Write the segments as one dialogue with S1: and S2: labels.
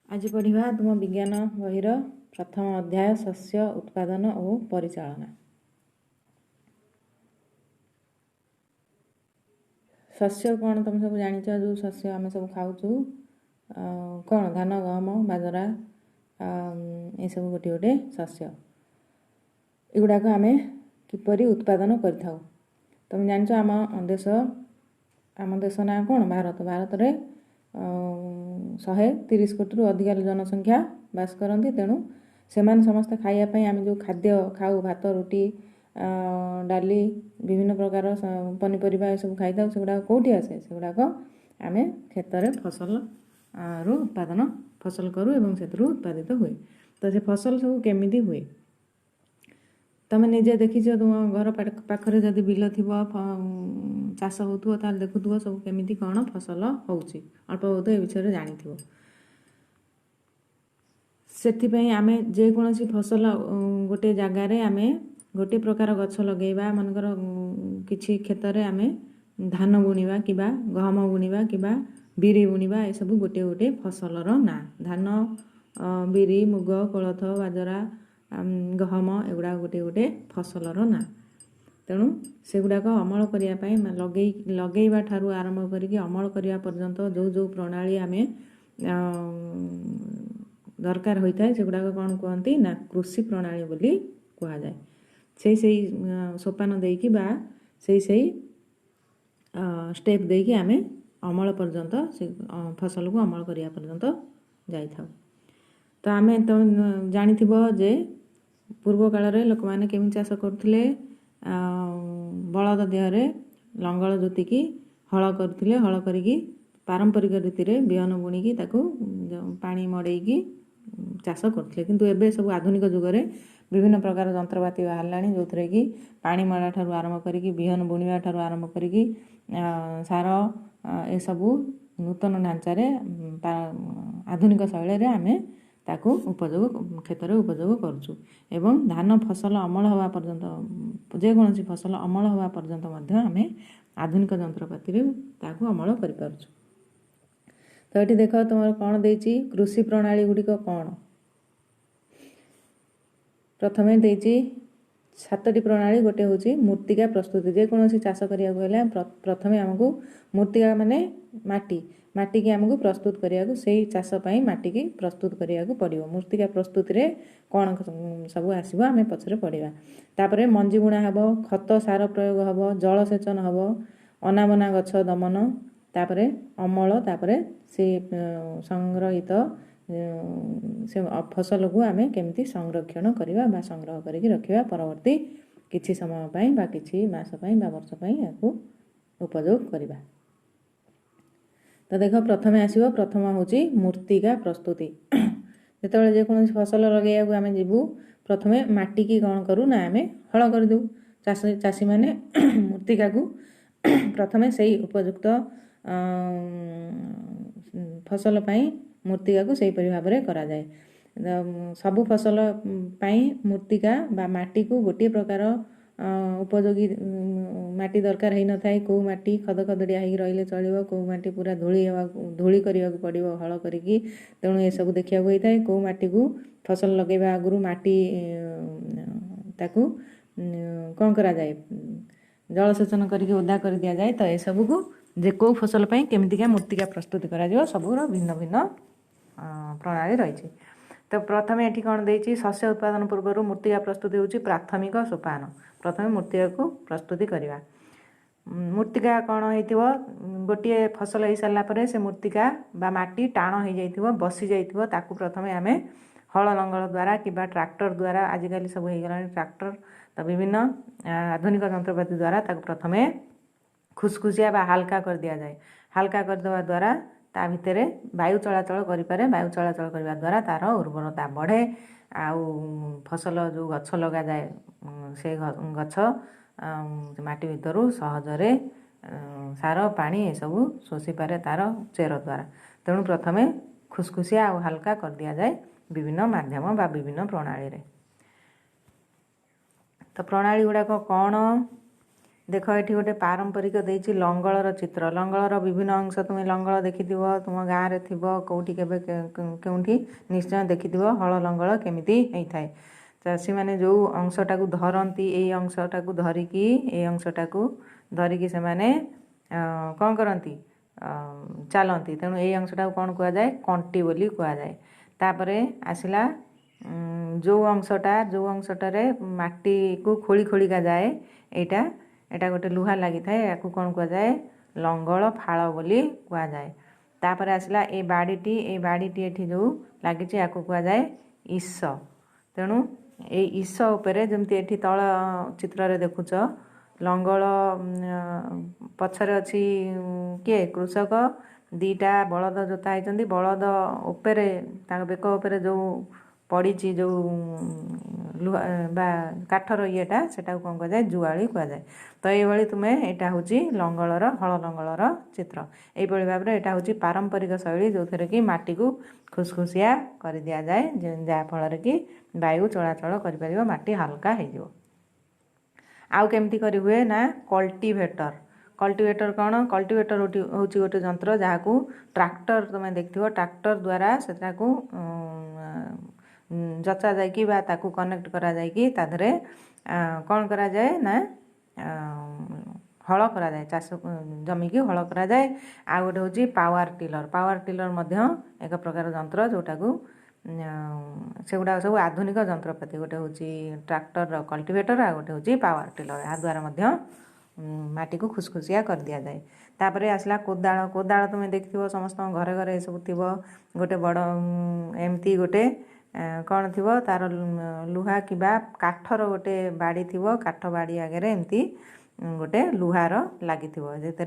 S1: आज पढ़ा तुम विज्ञान बहिर प्रथम अध्याय शस्य उत्पादन और परिचालना। शस्य कौन तुम सब जान जो शस्य आम सब खाऊ कौन धान गहम बाजरा ये सब गोटे गोटे शस्य एगुड़ाक आम किपरि उत्पादन कर तुम जान आम देश ना कौन भारत। भारत में 130 कोटी अधिक जनसंख्या बास करती तेणु से समस्त खायापी आम जो खाद्य खाऊ भात रुटी डाली विभिन्न प्रकार पनीपरिया ये सब खाई था सेगुड़ा कौटी आसे सेगुड़ाक आम खेत फसल रु उत्पादन फसल करूँ एवं से उत्पादित हुए। तो से फसल सब केमिति हुए तुम निजे देखी तुम घर पाखरे जदि बिल थी चाष हो देखुव सब केमिति कौन फसल होउची अल्प बहुत ए विषय जानी से आम जेकोसी फसल गोटे जगार आम गोटे प्रकार गछ लगेबा मनकर किछि क्षेत्र में आम धान बुणवा कि गहम बुणवा कि बिरी बुणवा ये सब गोटे गोटे फसलर ना धान बिरी मुग कोलथ बाजरा गहम एगुड़ा गोटे गोटे फसलर ना तेणु सेगुड़ाक अमल करने लगेवा ठारू आरंभ करके अमल करने पर्यंत जो जो प्रणाली आम दरकार होता है सेगुड़ाक कौन कहती ना कृषि प्रणाली बोली कह जाए। से सोपान देकी बा से स्टेप देकी आम अमल पर्यंत से फसल को अमल करने पर्यंत जाई था। तो आम तो जानी जे पूर्व काल रे लोक मैंने केमी चाष करते बलद देहरे लंगल जोतिकी हल करते हल करी पारंपरिक रीति रे बिहन बुणिकी ताकू पानी मड़ेकी चाष करते किंतु एबे सब आधुनिक जुगरे विभिन्न प्रकार जंत्रपाति बाहर जो थे कि पानी मड़ा ठारू आरंभ करी बिहन बुणवा ठारू आरंभ करी सार ए सबू नूतन ढांचारे आधुनिक शैली आम ताकू उपयोग क्षेत्र में उपयोग करुचु एवं धान फसल अमल हवा पर्यंत जेकोसी फसल अमल हवा पर्यंत आम आधुनिक जंत्रपाति ताकू अमल कर पारछु। तो ये देख तुम कौन देची कृषि प्रणाली गुड़िक कौन प्रथमे देची 7टी प्रणाली गोटे हूँ मूर्तिका प्रस्तुति जेकोसी चाष करा प्रथमे आमको मूर्तिका माने माटी की आमको प्रस्तुत करिया से चाषपाई माटी की प्रस्तुत करिया पड़ो। मूर्तिका प्रस्तुति रे कौन सब आसो आम पछरे पढ़ा तापर मंजी बुणा हम खत सार प्रयोग हम जलसेचन हम अनाबना गछ दमन तापर अमल तापर से संग्रहित से फसल को आम केमती संरक्षण करवा संग्रह करके रखा परवर्ती किछि समय पाई बा किछि मास पाई बा वर्ष पाई याकू उपयोग करवा। तो देख प्रथमे आसो प्रथम हूँ मूर्तिका प्रस्तुति जिते जेकोसी फसल लगे आम जीवु प्रथमे माटी की कौन करूँ ना आम हल करदे चाषी मैंने मूर्तिका को प्रथमे से उपयुक्त फसल पाई मूर्तिका को सही भाव में करा जाए। सबु फसल पाई मूर्तिका बा माटी को गोटे प्रकार उपयोगी माटी दरकार है न थाए कौ माटी खद खदड़िया हो रही चलो कौ माटी पूरा धूली करने को पड़ो हल करी तेणु ये सब देखा होता है कौ माटी को फसल लगेवा आगु माटी ताकू कौन करा जाए जलसेचन करके ओदा कर दिया जाए। तो ये सब को जे कौ फसल पाई केमितिका मूर्तिका प्रस्तुत करा सबूर भिन्न भिन्न प्रणाली रही। तो प्रथमे ये कौन देती शस्य उत्पादन पूर्व मूर्तिका प्रस्तुति हूँ प्राथमिक सोपान प्रथमे मूर्तिका को प्रस्तुति करवा। मूर्तिका कौन हो गोटे फसल हो सारापर से मूर्तिका बा माटी टाण हो जाइए बसी जाइए ताकू प्रथमे आम हल लंगल द्वारा कि ट्रैक्टर द्वारा आजिकल सब हो गला ट्रैक्टर तो विभिन्न आधुनिक जंत्रपाति द्वारा ताकू प्रथमे खुसखुसिया बा हाल्का कर दिया जाए। हाल्का करदेवा द्वारा ता भितर वायु चलाचल करें वायु चलाचल करने द्वारा तार उर्वरता बढ़े आउ फसल जो गछ लगा जाए से गछ माटी भितर सहजरे सार पानी ये सब शोषि पारे तार चेर द्वारा तेणु प्रथमे खुसखुसिया और हाल्का कर दिया जाए विभिन्न माध्यम बा विभिन्न प्रणाली रे। तो प्रणाली गुड़ाक कौन देख ये गोटे पारंपरिक देछि लंगलर चित्र। लंगलर विभिन्न अंश तुम लंगल देखिथिबो तुम गाँव रे थिबो कोउठी केबे केउठी निश्चय देखिथिबो हल लंगल केमिति हेइथाय। चाषी माने जो अंशटाକୁ धरती एई अंशटाକୁ धरिकी एई अंशटाକୁ धरिकी से माने कौन करती चलती। तेणु एई अंशटाକୁ कौन कुआ जाए कंटी बोली कुआ जाए। तापरे आसिला जो अंशटारे माटी को खोली खोलिका जाए एटा एटा गोटे लुहा लगी थाए याकू कौन कुआ जाए लंगल फाड़ बोली कुआ जाए। तापरे आसिला ए बाड़ीटी एठी जो लगी याकू कुआ जाए ईश। तेणु ए ईश उपरे जमती एठी तल चित्र रे देखुच लंगल पछरे अछि किए कृषक दीटा बलद जोता होती। बलद उपरे बेक उपरे जो पड़ी जो लुहा बा काठर येटा सेटा कौन कह जाए जुआली कह जाए। तो ये तुम्हें यहाँ हूँ लंगलर हल लंगलर चित्र। यही भाव में यहाँ हूँ पारंपरिक शैली जो थे कि माटी को खुसखुसिया कर दि जाए जहाँफल कि वायु चलाचल कर माटी हल्का हो। आउ केमती करी हुए ना कल्टीवेटर। कल्टीवेटर कौन कल्टीवेटर हूँ गोटे जंत्र जहाँ को ट्रैक्टर तुम्हें देखिथो ट्रैक्टर द्वारा से जचा जाइकी बा ताकू कनेक्ट करा जाइकी ताधरे कौन करा जाए ना हल करा जाए चाष जमी की हल करा जाए। आ गोटे हूँ पावर टिलर। पावर टिलर मध्य एक प्रकार जंत्र जोटा को से गुड़ा सब आधुनिक जंत्रपाति। गोटे हूँ ट्रैक्टर कल्टीवेटर आ गोटे हूँ पावर टिलर। या द्वारा मध्य माटी को खुसखुसिया कर दिया जाए। तापरे आसला कोदाल। कोदाल तुम्हें देखिथो समस्त घरे घरे सब थी गोटे बड़ एमती गोटे कौन थी तार लुहा कि काठर गोटे बाड़ी थी काठ बाड़ी आगे एमती गोटे लुहार लगी जो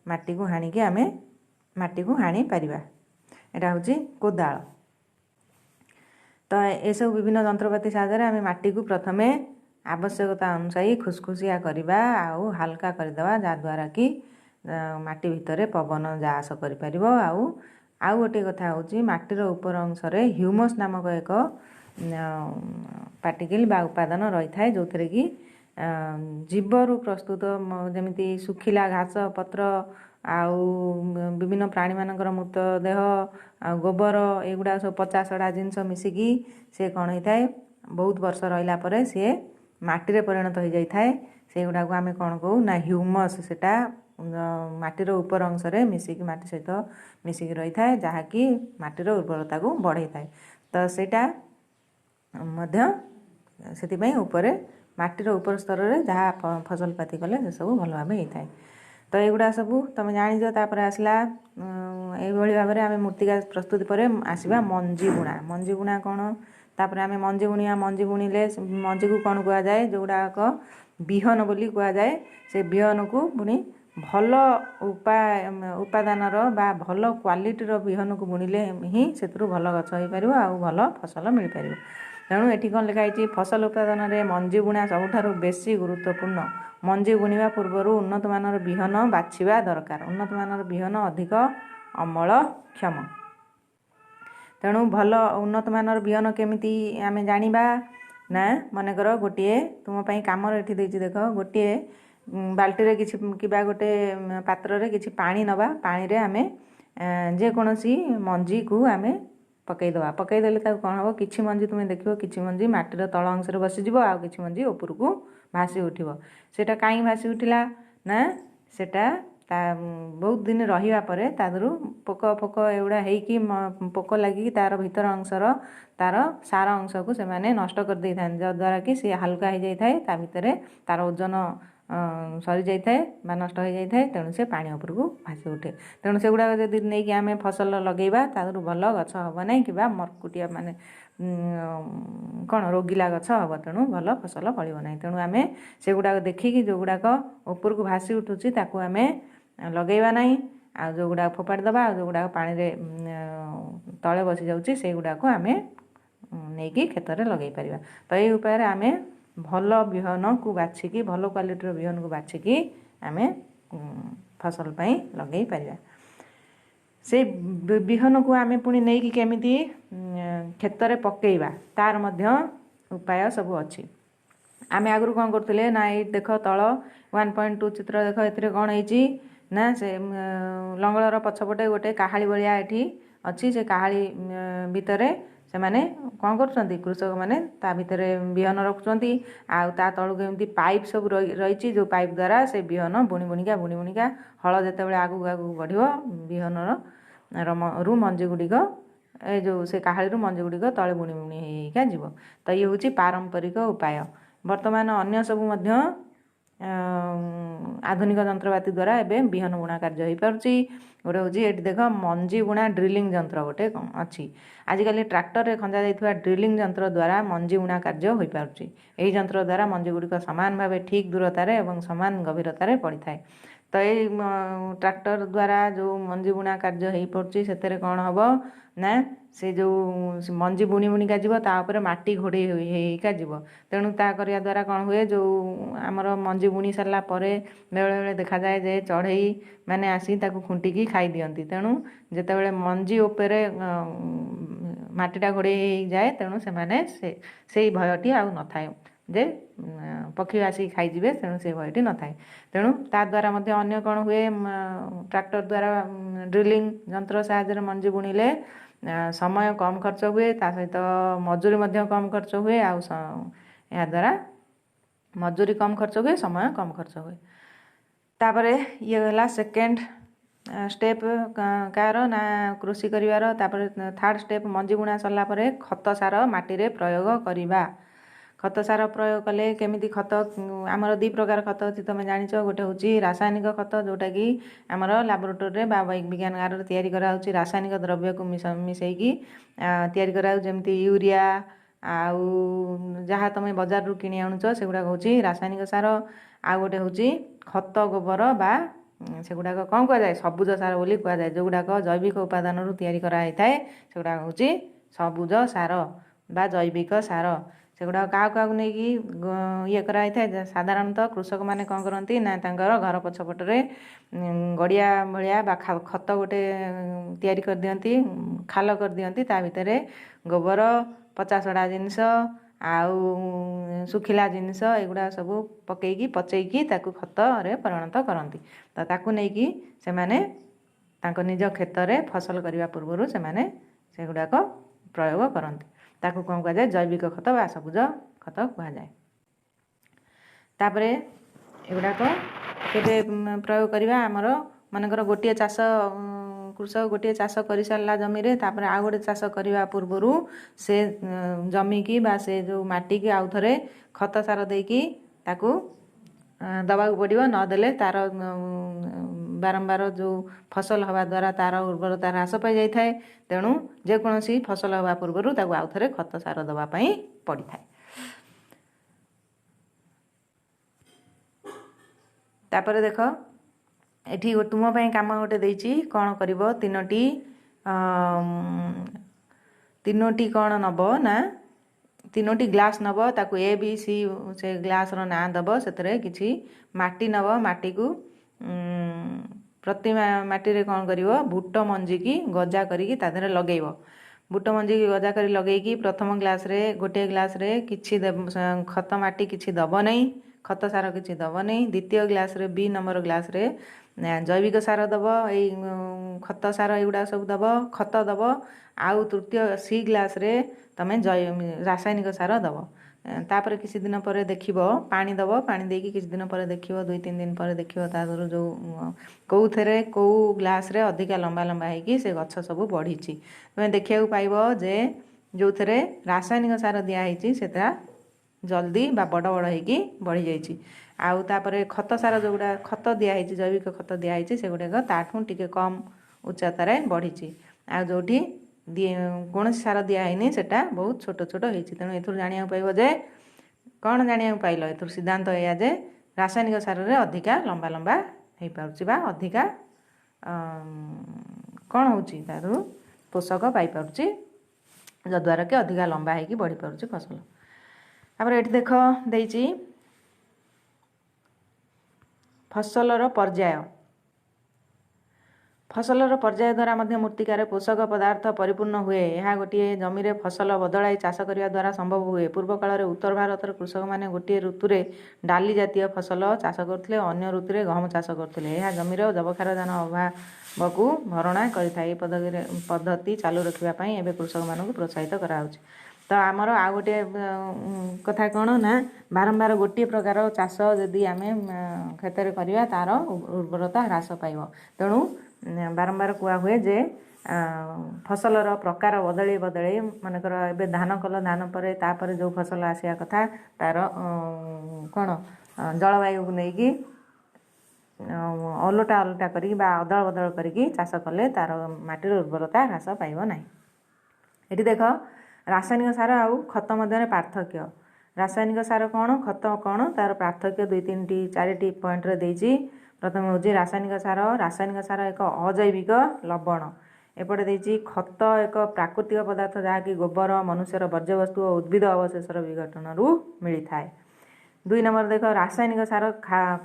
S1: माटी को हाणिकी आमे माटी को हाणी पारिबा। एटा हूँ कोदाल। तो ये सब विभिन्न जंत्रपाति साहाय्य आमे माटी को प्रथमे आवश्यकता अनुसार खुसखुसिया करवा आउ हल्का करदेवा जहाँद्वारा कि माटी भितर पवन जा आस कर। आउ गोटे कथा हूँ माटीर उपर अंशरे ह्यूमस नामक एक पार्टिकल बा उपादान रही थाए जो थे कि जीवरु प्रस्तुत जमीती सुखिला घास पत्र आउ विभिन्न प्राणी मानकर मृतदेह गोबर एगुड़ा सब पचा सड़ा जिनस मिसिकी से कौन होता है बहुत वर्ष रहिला परे सी माटी परिणत हो जाए। से गुड़ा को आम कौन कहू ना ह्यूमस सेटा माटीर उपर अंशरे मिसिकी माटी सहित मिसिकी रही थाए जहाँकि माटीर उर्वरता को बढ़ाई थाए। तो सेटा मध्य से उपरे माटीर उपर स्तर में जहाँ फसल पाती कले से सब भल भाव होता है। तो युवा सब तुम जाच तापर आसला ये भाव में आम मूर्तिका प्रस्तुति पर आसवा मंजी बुणा। मंजी बुणा कौन तापर आम मंजी बुणिया मंजी बुणिले मंजी को कौन कह जाए जो गुड़ाक बिहन बोली कह जाए। से बिहन को पुणी भल उपादानर बा भल क्वालिटीर बिहन को बुणिले ही से भल गछ हो पार आ भल फसल मिल पार। तेणु ये कौन लिखाई फसल उत्पादन में मंजी बुणा सबुठारु बेसी गुरुत्वपूर्ण। मंजी बुणवा पूर्वर उन्नत मानर बिहन बाछिबा दरकार। उन्नत मानर बिहन अधिक अमलक्षम। तेणु भल उन्नत मानर बिहन केमिति आमे जानिबा ना मनकर गोटे तुम कम ये देख गोटे बाल्टी किसी किबा गोटे पात्र रे किसी पानी नवा पानी रे आमे जेकोसी मंजी को आमे पकईदे पकईदेले कौन हम कि मंजी तुम देखो कि मंजी माटीर तल अंश बसीज आ कि मंजी ऊपर को भासी उठिब। सेटा कहीं भासी उठिला ना सेटा बहुत दिन रहिबा परे तादरू पोक फोक एगुड़ा होइकी पोक लगी तार भीतर अंशर तार सार अंश को से माने नष्ट कर दे था जद्वारा कि सी हल्का हो जाए ता भितर तार ओजन सरी जाए बा नष्ट हो जाए। तेणु से पानी उपर को भासी उठे। तेणु से गुड़ाक जब नहीं कि आम फसल लगेबा तादरू भल गछ हम ना कि मरकुटिया माने कौन रोगिला गछ हम। तेणु भल फसल फल ना। तेणु आम से गुड़ाक देखिकी जो गुड़ाक ऊपर को भासी उठुची ताकू आम लगेबा ना आ जो गुड़ाक फोपाड़ी दबा आ जो गुड़ाक पानी रे तले बसी जाउची से गुड़ाक आम नहीं कि खेत में लगे पार। तो ये उपाय आम भल बिहन को बाछिकी भल क्वालिटीर बिहन को बाछिकी आम फसल पाई लगे पार। से बिहन को आम पुणी नहीं कि केमिति खेत में पकेइबा तार मध्य उपाय सब अच्छी। आमे आगु कौन करते ना ये देख तल 1.2 चित्र देख ए कौन है ना से लंगलर पछपटे गोटे काहाली भाया ये अच्छी से काहाली भितर से माने कौन कर कृषक मैंने ता भितर बिहन रखुंट आ तलू एमती पाइप सब रही जो पाइप द्वारा से बिहन बुणी बुणिका हल जिते आगू आगू बढ़ बिहनर रु मंजी गुड़िक ए जो से काहाली मंजी गुड़िक तले बुणी बुणी होगा जीव तो ये हूँ पारंपरिक उपाय। वर्तमान अन्य सबू आधुनिक जंत्रपाति द्वारा एवं बिहन बुणा कार्य हो पार्टी गोटे हूँ ये देख मंजी बुणा ड्रिलिंग जंत्र गोटे अच्छी आजिकल ट्रैक्टर खंजा जाइथिबा ड्रिलिंग जंत्र द्वारा मंजी बुणा कार्य हो पार्टी यही जंत्र द्वारा मंजी गुड़िक सामान भाव ठीक दूरतार एवं सामान गभीरतार पड़ी थाए तो ये ट्रैक्टर द्वारा जो मंजी बुणा कार्य हो पार्टी से कौन हम ना से जो मंजी बुणी बुणिका जीव तापर माटी घोड़े होइका जीव तेणु ता करिया द्वारा कौन हुए जो आमर मंजी बुणी सारा बेले बेले देखा जाए जे चढ़ई मैंने आसी ताकू खुंटिकी खाई दियंती तेणु जेतेबेले मंजी उपरे माटीटा घोड़े जाए तेणु से भयटी आउ न थाए जे पक्षी आसिक खाईजे तेणु से भयटी न थाए तेणु ता द्वारा मध्य अन्य कौन हुए ट्रैक्टर द्वारा ड्रिलिंग जंत्र साहाय्य मंजी बुणिले समय कम खर्च हुए ता सहित मजूरी मध्य कम खर्च हुए आ द्वारा मजूरी कम खर्च हुए समय कम खर्च हुए। तापरे ये गला सेकेंड स्टेप कार ना कृषि करिवार तापरे थर्ड स्टेप मंजी बुणा सरला परे खत सार माटी रे प्रयोग करिबा खत सार प्रयोग कले केमिति खत आमर दी प्रकार खत अच्छी तुम जानिच गोटे हूँ रासायनिक खत जोटा कि आमर लैबोरेटरी विज्ञान गार तैयारी करा रासायनिक द्रव्य को मिसैकी तैयारी करा जमती यूरिया आउ जहाँ तुम बजार रू किणी आणुच सेगुड़ा हूँ रासायनिक सार आ गोटे हूँ खत गोबर बा सेगुड़ाक कौन कहुए सबुज सार बोली कहुए जो गुड़ाक जैविक उपादान तैयारी कराई थाए सेगुड़ा हूँ सबुज सार बा जैविक सार सेगुड़ा क्या नहीं ये कराई थाए साधारणतः कृषक मैंने कौन करती ना घर पछपटे गड़िया भाया बा खत गोटे तैयारी कर दियंती खाल कर दियंती ता भितर गोबर पचासड़ा जिनस आउ सुखिला जिनस एगुड़ा सब पकईकी पचईकी ताकू खत रे परिणत करती तो ताकू नहीं से माने तांको निज खेत रे फसल करने पूर्व से माने सेगुड़ाक प्रयोग करती ताकू कौन कहुए जैविक खत बा सबुज खत कहुए। तापरे एगुड़ाक केबे प्रयोग करवा आमर मनकर गोटे चाष कृषक गोटे चाष कर सारा जमी रे तापरे आ गोटे चाष करने पूर्वर से जमी की बा से जो माटी की आउ थे खत सार देकी ताकू दबाक पड़ो नदेले तार बारंबार जो फसल हवा द्वारा तार उर्वरता ह्रास पाई जाए तेणु जेकोसी फसल हवा पूर्व ताकू आउ थे खत सार दवाई पड़ी थाए। तापर देख एठी तुम पे काम गोटे देछि कौन करिवो तीनोटी कौन नब ना तीनोटी ग्लास नब ताकू ए बी सी से ग्लास रो ना दब से किछि माटी नब माटी को प्रति माटी रे कौन करिवो बुट मंजी की गजा करिकी ता देहरे लगेइबो बुट मंजी की गजा करी लगेइकी प्रथम ग्लास रे गोटे ग्लास रे किछि खत माटी किछि दब नहीं खत सार किछि दब नहीं द्वितीय ग्लास रे बी नंबर ग्लास रे जैविक सार दब खत सार एगुड़ा सब दब खत दब आउ तृतीय सी ग्लास रे तमें रासायनिक सार दब तापर किसी दिन पर देखिब पानी दब पानी देकी किसी दिन पर देखिब 2-3 दिन पर देखिब तादर जो कौथे कौ ग्लास रे अधिका लंबा लंबा होगी से गछ सब बढ़ी तुम्हें देखा पाइब जे जो थे रासायनिक सार दिखाई से जल्दी बा बड़ बड़ होगी बढ़ी जाइए आउ तापर खत सार जोगुड़ा खत दिखाई जैविक खत दिखाई से गुड़ाक ताठू टिके कम उच्चतार बढ़ी आ जोटी कौन सार दिखाई सेटा बहुत छोट छोट होती तेणु एथुर जाना पाइब जे कौन जाना पाइल एथुर सिद्धांत या जे रासायनिक सार रे अधिका लंबा लंबा हो पारुछि बा अधिका कौन होछि तारु पोषक पाई पारुछि जद्वारा कि अधिका लंबा होगी बढ़ी पारुछि फसल। तापर एठी देख देइछि फसलर पर्याय ଫସଲର ପର୍ଯ୍ୟାୟ ଦ୍ୱାରା ମଧ୍ୟ ମୃତ୍ତିକାରେ ପୋଷକ ପଦାର୍ଥ ପରିପୂର୍ଣ୍ଣ ହୁଏ। ଏହା ଗୋଟିଏ ଜମିରେ ଫସଲ ବଦଳାଇ ଚାଷ କରିବା ଦ୍ୱାରା ସମ୍ଭବ ହୁଏ। ପୂର୍ବ କାଳରେ ଉତ୍ତର ଭାରତର କୃଷକମାନେ ଗୋଟିଏ ଋତୁରେ ଡାଲି ଜାତୀୟ ଫସଲ ଚାଷ କରୁଥିଲେ, ଅନ୍ୟ ଋତୁରେ ଗହମ ଚାଷ କରୁଥିଲେ। ଏହା ଜମିର ଯବକ୍ଷାରଜାନ ଅଭାବକୁ ଭରଣା କରିଥାଏ। ଏହି ପଦ୍ଧତି ଚାଲୁ ରଖିବା ପାଇଁ ଏବେ କୃଷକମାନଙ୍କୁ ପ୍ରୋତ୍ସାହିତ କରାଯାଉଛି। ତ ଆମର ଆଉ ଗୋଟିଏ କଥା କ'ଣ ନା, ବାରମ୍ବାର ଗୋଟିଏ ପ୍ରକାର ଚାଷ ଯଦି ଆମେ କ୍ଷେତରେ କରିବା ତା'ର ଉର୍ବରତା ହ୍ରାସ ପାଇବ। ତେଣୁ ବାରମ୍ବାର କୁହାହୁଏ ଯେ ଫସଲର ପ୍ରକାର ବଦଳେଇ ବଦଳେଇ, ମନେକର ଏବେ ଧାନ କଲ, ଧାନ ପରେ ତାପରେ ଯେଉଁ ଫସଲ ଆସିବା କଥା ତା'ର କ'ଣ ଜଳବାୟୁକୁ ନେଇକି ଓଲଟା କରିକି ବା ଅଦଳ ବଦଳ କରିକି ଚାଷ କଲେ ତା'ର ମାଟିର ଉର୍ବରତା ହ୍ରାସ ପାଇବ ନାହିଁ। ଏଠି ଦେଖ ରାସାୟନିକ ସାର ଆଉ ଖତ ମଧ୍ୟରେ ପାର୍ଥକ୍ୟ। ରାସାୟନିକ ସାର କ'ଣ, ଖତ କ'ଣ, ତା'ର ପାର୍ଥକ୍ୟ 2-3-4ଟି ପଏଣ୍ଟରେ ଦେଇଛି। ପ୍ରଥମେ ହେଉଛି ରାସାୟନିକ ସାର ଏକ ଅଜୈବିକ ଲବଣ। ଏପଟେ ଦେଇଛି ଖତ ଏକ ପ୍ରାକୃତିକ ପଦାର୍ଥ ଯାହାକି ଗୋବର, ମନୁଷ୍ୟର ବର୍ଜ୍ୟବସ୍ତୁ ଓ ଉଦ୍ଭିଦ ଅବଶେଷର ବିଘଟନରୁ ମିଳିଥାଏ। 2 ନମ୍ବର ଦେଖ ରାସାୟନିକ ସାର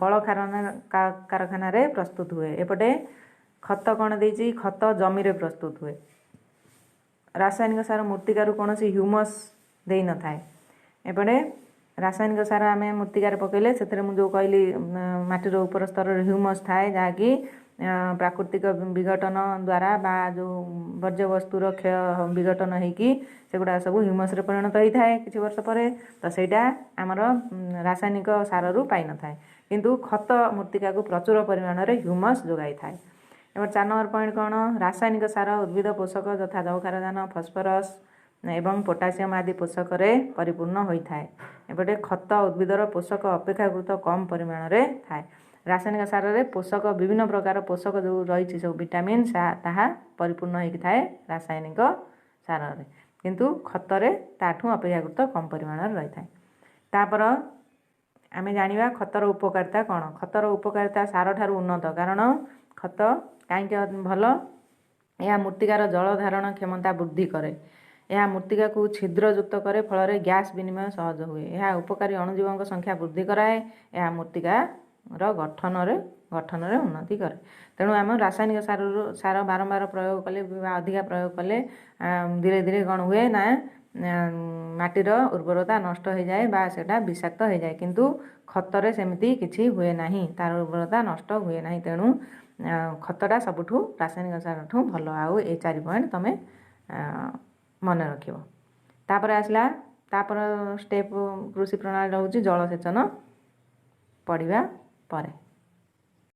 S1: କଳକାରଖାନାରେ ପ୍ରସ୍ତୁତ ହୁଏ। ଏପଟେ ଖତ କ'ଣ ଦେଇଛି, ଖତ ଜମିରେ ପ୍ରସ୍ତୁତ ହୁଏ। ରାସାୟନିକ ସାର ମୃତ୍ତିକାରୁ କୌଣସି ହ୍ୟୁମସ୍ ଦେଇନଥାଏ। ଏପଟେ ରାସାୟନିକ ସାର ଆମେ ମୃତ୍ତିକାରେ ପକାଇଲେ ସେଥିରେ ମୁଁ ଯେଉଁ କହିଲି ମାଟିର ଉପର ସ୍ତରରେ ହ୍ୟୁମସ୍ ଥାଏ, ଯାହାକି ପ୍ରାକୃତିକ ବିଘଟନ ଦ୍ୱାରା ବା ଯେଉଁ ବର୍ଜ୍ୟବସ୍ତୁର କ୍ଷୟ ବିଘଟନ ହେଇକି ସେଗୁଡ଼ା ସବୁ ହ୍ୟୁମସ୍ରେ ପରିଣତ ହୋଇଥାଏ କିଛି ବର୍ଷ ପରେ। ତ ସେଇଟା ଆମର ରାସାୟନିକ ସାରରୁ ପାଇନଥାଏ, କିନ୍ତୁ ଖତ ମୃତ୍ତିକାକୁ ପ୍ରଚୁର ପରିମାଣରେ ହ୍ୟୁମସ୍ ଯୋଗାଇଥାଏ। ଏবার 4 ନମ୍ବର ପଏଣ୍ଟ କ'ଣ, ରାସାୟନିକ ସାର ଉଦ୍ଭିଦ ପୋଷକ ଯଥା ଯବକ୍ଷାରଜାନ, ଫସ୍ଫରସ୍ ଏବଂ ପୋଟାସିୟମ୍ ଆଦି ପୋଷକରେ ପରିପୂର୍ଣ୍ଣ ହୋଇଥାଏ। ଏପଟେ ଖତ ଉଦ୍ଭିଦର ପୋଷକ ଅପେକ୍ଷାକୃତ କମ୍ ପରିମାଣରେ ଥାଏ। ରାସାୟନିକ ସାରରେ ପୋଷକ, ବିଭିନ୍ନ ପ୍ରକାର ପୋଷକ ଯେଉଁ ରହିଛି ସବୁ ଭିଟାମିନ୍, ତାହା ପରିପୂର୍ଣ୍ଣ ହୋଇକି ଥାଏ ରାସାୟନିକ ସାରରେ, କିନ୍ତୁ ଖତରେ ତାଠୁ ଅପେକ୍ଷାକୃତ କମ୍ ପରିମାଣରେ ରହିଥାଏ। ତାପରେ ଆମେ ଜାଣିବା ଖତର ଉପକାରିତା କ'ଣ। ଖତର ଉପକାରିତା ସାର ଠାରୁ ଉନ୍ନତ, କାରଣ ଖତ କାହିଁକି ଭଲ, ଏହା ମୃତ୍ତିକାର ଜଳ ଧାରଣ କ୍ଷମତା ବୃଦ୍ଧି କରେ। ଏହା ମୃତ୍ତିକାକୁ ଛିଦ୍ରଯୁକ୍ତ କରେ, ଫଳରେ ଗ୍ୟାସ୍ ବିନିମୟ ସହଜ ହୁଏ। ଏହା ଉପକାରୀ ଅଣୁଜୀବଙ୍କ ସଂଖ୍ୟା ବୃଦ୍ଧି କରାଏ। ଏହା ମୃତ୍ତିକାର ଗଠନରେ ଉନ୍ନତି କରେ। ତେଣୁ ଆମେ ରାସାୟନିକ ସାର ବାରମ୍ବାର ପ୍ରୟୋଗ କଲେ ବା ଅଧିକା ପ୍ରୟୋଗ କଲେ ଧୀରେ ଧୀରେ କ'ଣ ହୁଏ ନା, ମାଟିର ଉର୍ବରତା ନଷ୍ଟ ହୋଇଯାଏ ବା ସେଇଟା ବିଷାକ୍ତ ହୋଇଯାଏ, କିନ୍ତୁ ଖତରେ ସେମିତି କିଛି ହୁଏ ନାହିଁ, ତା'ର ଉର୍ବରତା ନଷ୍ଟ ହୁଏ ନାହିଁ। ତେଣୁ ଖତଟା ସବୁଠୁ ରାସାୟନିକ ସାରଠୁ ଭଲ। ଆଉ ଏଇ 4 ପଏଣ୍ଟ ତୁମେ ମନେ ରଖିବ। ତାପରେ ଆସିଲା ତାପରେ ଷ୍ଟେପ୍ କୃଷି ପ୍ରଣାଳୀ ରହୁଛି ଜଳସେଚନ ପଢ଼ିବା ପରେ।